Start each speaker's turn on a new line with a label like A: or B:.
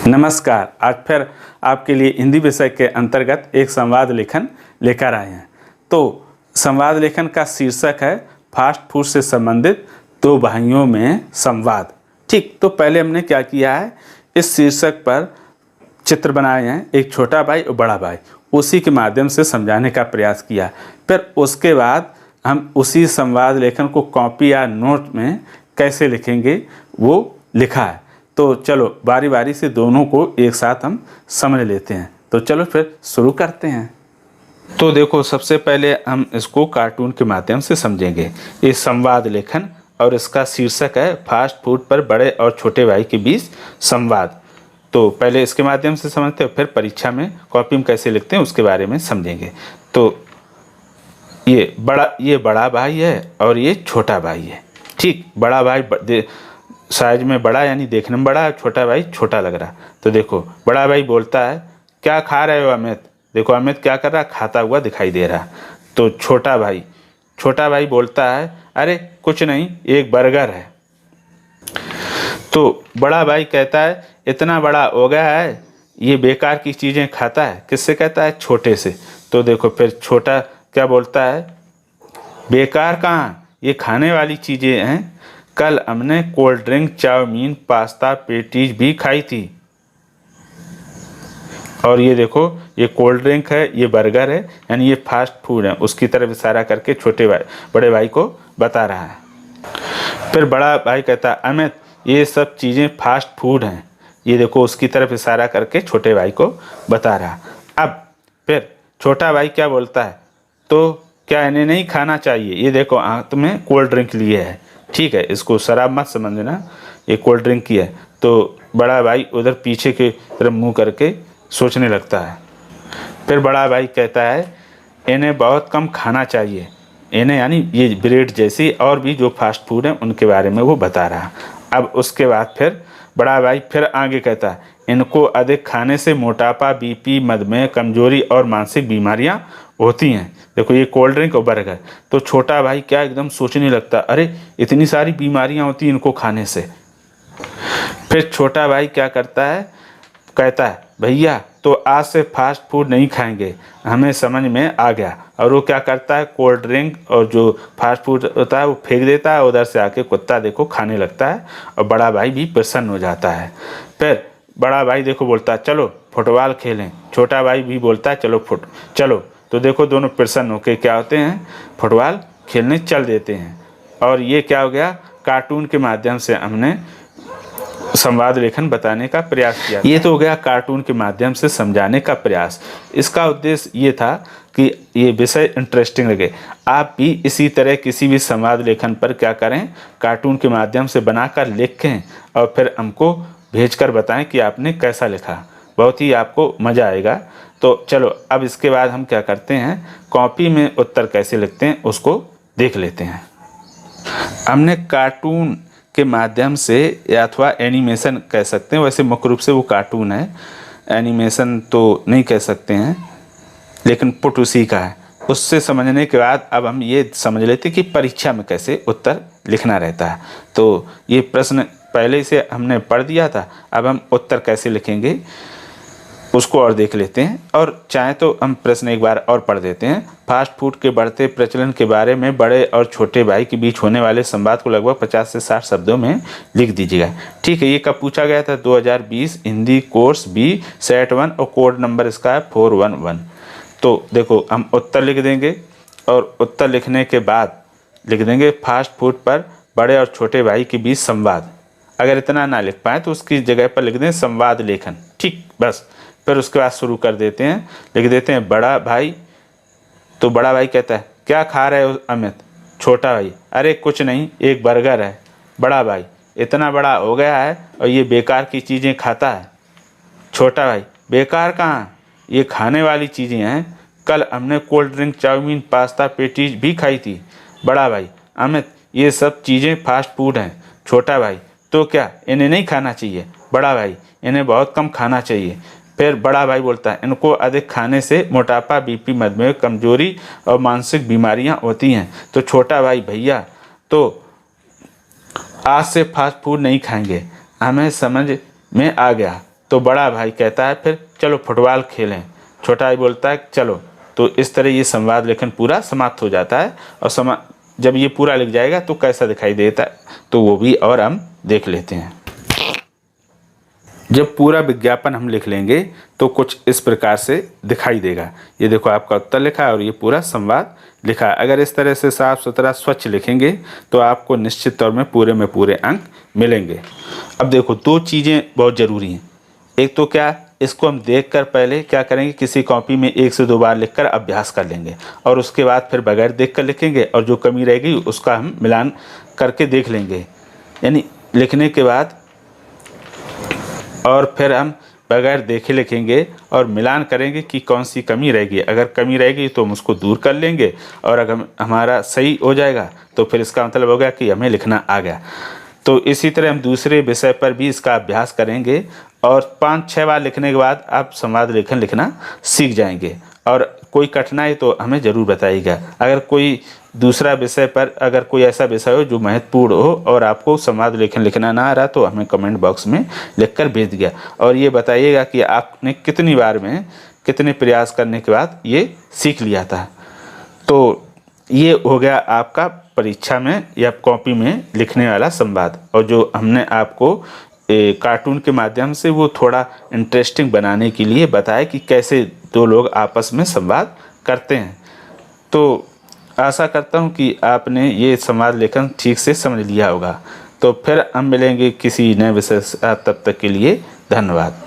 A: नमस्कार। आज फिर आपके लिए हिंदी विषय के अंतर्गत एक संवाद लेखन लेकर आए हैं। तो संवाद लेखन का शीर्षक है फास्ट फूड से संबंधित दो भाइयों में संवाद। ठीक, तो पहले हमने क्या किया है, इस शीर्षक पर चित्र बनाए हैं, एक छोटा भाई और बड़ा भाई, उसी के माध्यम से समझाने का प्रयास किया। फिर उसके बाद हम उसी संवाद लेखन को कॉपी या नोट में कैसे लिखेंगे वो लिखा है। तो चलो बारी बारी से दोनों को एक साथ हम समझ लेते हैं। तो चलो फिर शुरू करते हैं। तो देखो, सबसे पहले हम इसको कार्टून के माध्यम से समझेंगे। ये संवाद लेखन और इसका शीर्षक है फास्ट फूड पर बड़े और छोटे भाई के बीच संवाद। तो पहले इसके माध्यम से समझते हैं, फिर परीक्षा में कॉपी में कैसे लिखते हैं उसके बारे में समझेंगे। तो ये बड़ा भाई है और ये छोटा भाई है। ठीक, बड़ा भाई साइज में बड़ा यानी देखने में बड़ा, छोटा भाई छोटा लग रहा। तो देखो, बड़ा भाई बोलता है, क्या खा रहे हो अमित? देखो अमित क्या कर रहा, खाता हुआ दिखाई दे रहा। तो छोटा भाई बोलता है, अरे कुछ नहीं, एक बर्गर है। तो बड़ा भाई कहता है, इतना बड़ा हो गया है, ये बेकार की चीज़ें खाता है। किससे कहता है? छोटे से। तो देखो फिर छोटा क्या बोलता है, बेकार कहाँ, ये खाने वाली चीज़ें हैं। कल हमने cold drink, chowmein, pasta, patties भी खाई थी। और ये देखो, ये कोल्ड ड्रिंक है, ये बर्गर है, यानी ये फास्ट फूड है। उसकी तरफ इशारा करके बड़े भाई को बता रहा है। फिर बड़ा भाई कहता है, अमित ये सब चीज़ें फास्ट फूड हैं। ये देखो, उसकी तरफ इशारा करके छोटे भाई को बता रहा। अब फिर छोटा भाई क्या बोलता है, तो क्या इन्हें नहीं खाना चाहिए? ये देखो, हाथ में कोल्ड ड्रिंक लिए है। ठीक है, इसको शराब मत समझना, ये कोल्ड ड्रिंक की है। तो बड़ा भाई उधर पीछे की तरफ मुंह करके सोचने लगता है। फिर बड़ा भाई कहता है, इन्हें बहुत कम खाना चाहिए। इन्हें यानी ये ब्रेड जैसी और भी जो फास्ट फूड हैं उनके बारे में वो बता रहा। अब उसके बाद फिर बड़ा भाई फिर आगे कहता है, इनको अधिक खाने से मोटापा, बीपी, मधुमेह, कमजोरी और मानसिक बीमारियां होती हैं। देखो, ये कोल्ड ड्रिंक और बर्गर। तो छोटा भाई क्या एकदम सोचने लगता, अरे इतनी सारी बीमारियां होती हैं इनको खाने से। फिर छोटा भाई क्या करता है, कहता है, भैया तो आज से फास्ट फूड नहीं खाएंगे, हमें समझ में आ गया। और वो क्या करता है, कोल्ड ड्रिंक और जो फास्ट फूड होता है वो फेंक देता है। उधर से आके कुत्ता देखो खाने लगता है और बड़ा भाई भी प्रसन्न हो जाता है। फिर बड़ा भाई देखो बोलता है, चलो फुटबॉल खेलें। छोटा भाई भी बोलता है, चलो। तो देखो, दोनों प्रसन्न होकर क्या होते हैं, फुटबॉल खेलने चल देते हैं। और ये क्या हो गया, कार्टून के माध्यम से हमने संवाद लेखन बताने का प्रयास किया। ये तो हो गया कार्टून के माध्यम से समझाने का प्रयास। इसका उद्देश्य ये था कि ये विषय इंटरेस्टिंग लगे। आप भी इसी तरह किसी भी संवाद लेखन पर क्या करें, कार्टून के माध्यम से बनाकर लिखें और फिर हमको भेजकर बताएं कि आपने कैसा लिखा। बहुत ही आपको मज़ा आएगा। तो चलो, अब इसके बाद हम क्या करते हैं, कॉपी में उत्तर कैसे लिखते हैं उसको देख लेते हैं। हमने कार्टून के माध्यम से या अथवा एनिमेशन कह सकते हैं, वैसे मुख्य रूप से वो कार्टून है, एनिमेशन तो नहीं कह सकते हैं, लेकिन पुट उसी का है। उससे समझने के बाद अब हम ये समझ लेते हैं कि परीक्षा में कैसे उत्तर लिखना रहता है। तो ये प्रश्न पहले से हमने पढ़ दिया था, अब हम उत्तर कैसे लिखेंगे उसको और देख लेते हैं। और चाहे तो हम प्रश्न एक बार और पढ़ देते हैं। फास्ट फूड के बढ़ते प्रचलन के बारे में बड़े और छोटे भाई के बीच होने वाले संवाद को लगभग 50 से 60 शब्दों में लिख दीजिएगा। ठीक है, ये कब पूछा गया था? 2020 हिंदी कोर्स बी सेट 1 और कोड नंबर इसका है 411। तो देखो, हम उत्तर लिख देंगे और उत्तर लिखने के बाद लिख देंगे फास्ट फूड पर बड़े और छोटे भाई के बीच संवाद। अगर इतना ना लिख पाए तो उसकी जगह पर लिख दें संवाद लेखन। ठीक, बस। फिर उसके बाद शुरू कर देते हैं, लिख देते हैं बड़ा भाई। तो बड़ा भाई कहता है, क्या खा रहे हो अमित? छोटा भाई, अरे कुछ नहीं, एक बर्गर है। बड़ा भाई, इतना बड़ा हो गया है और ये बेकार की चीज़ें खाता है। छोटा भाई, बेकार कहाँ, ये खाने वाली चीज़ें हैं। कल हमने cold drink, chowmein, pasta, patties भी खाई थी। बड़ा भाई, अमित ये सब चीज़ें फास्ट फूड हैं। छोटा भाई, तो क्या इन्हें नहीं खाना चाहिए? बड़ा भाई, इन्हें बहुत कम खाना चाहिए। फिर बड़ा भाई बोलता है, इनको अधिक खाने से मोटापा, बीपी, मधुमेह, कमजोरी और मानसिक बीमारियां होती हैं। तो छोटा भाई, भैया तो आज से फास्ट फूड नहीं खाएंगे, हमें समझ में आ गया। तो बड़ा भाई कहता है फिर चलो फुटबॉल खेलें, छोटा भाई बोलता है चलो। तो इस तरह ये संवाद लेखन पूरा समाप्त हो जाता है। और जब ये पूरा लिख जाएगा तो कैसा दिखाई देता है तो वो भी और हम देख लेते हैं। जब पूरा विज्ञापन हम लिख लेंगे तो कुछ इस प्रकार से दिखाई देगा। ये देखो आपका उत्तर लिखा है और ये पूरा संवाद लिखा है। अगर इस तरह से साफ सुथरा स्वच्छ लिखेंगे तो आपको निश्चित तौर में पूरे अंक मिलेंगे। अब देखो दो चीज़ें बहुत ज़रूरी हैं। एक तो क्या, इसको हम देखकर पहले क्या करेंगे, किसी कॉपी में 1 से 2 बार लिखकर अभ्यास कर लेंगे और उसके बाद फिर बगैर देखकर लिखेंगे और जो कमी रहेगी उसका हम मिलान करके देख लेंगे। यानी लिखने के बाद और फिर हम बगैर देखे लिखेंगे और मिलान करेंगे कि कौन सी कमी रहेगी। अगर कमी रहेगी तो हम उसको दूर कर लेंगे और अगर हमारा सही हो जाएगा तो फिर इसका मतलब हो गया कि हमें लिखना आ गया। तो इसी तरह हम दूसरे विषय पर भी इसका अभ्यास करेंगे और 5-6 बार लिखने के बाद आप संवाद लेखन लिखना सीख जाएंगे। और कोई कठिनाई तो हमें ज़रूर बताइएगा। अगर कोई दूसरा विषय पर अगर कोई ऐसा विषय हो जो महत्वपूर्ण हो और आपको संवाद लेखन लिखना ना आ रहा तो हमें कमेंट बॉक्स में लिखकर भेज दिया और ये बताइएगा कि आपने कितनी बार में कितने प्रयास करने के बाद ये सीख लिया था। तो ये हो गया आपका परीक्षा में या कॉपी में लिखने वाला संवाद। और जो हमने आपको कार्टून के माध्यम से वो थोड़ा इंटरेस्टिंग बनाने के लिए बताया कि कैसे दो लोग आपस में संवाद करते हैं। तो आशा करता हूँ कि आपने ये संवाद लेखन ठीक से समझ लिया होगा। तो फिर हम मिलेंगे किसी नए विषय से, तब तक के लिए धन्यवाद।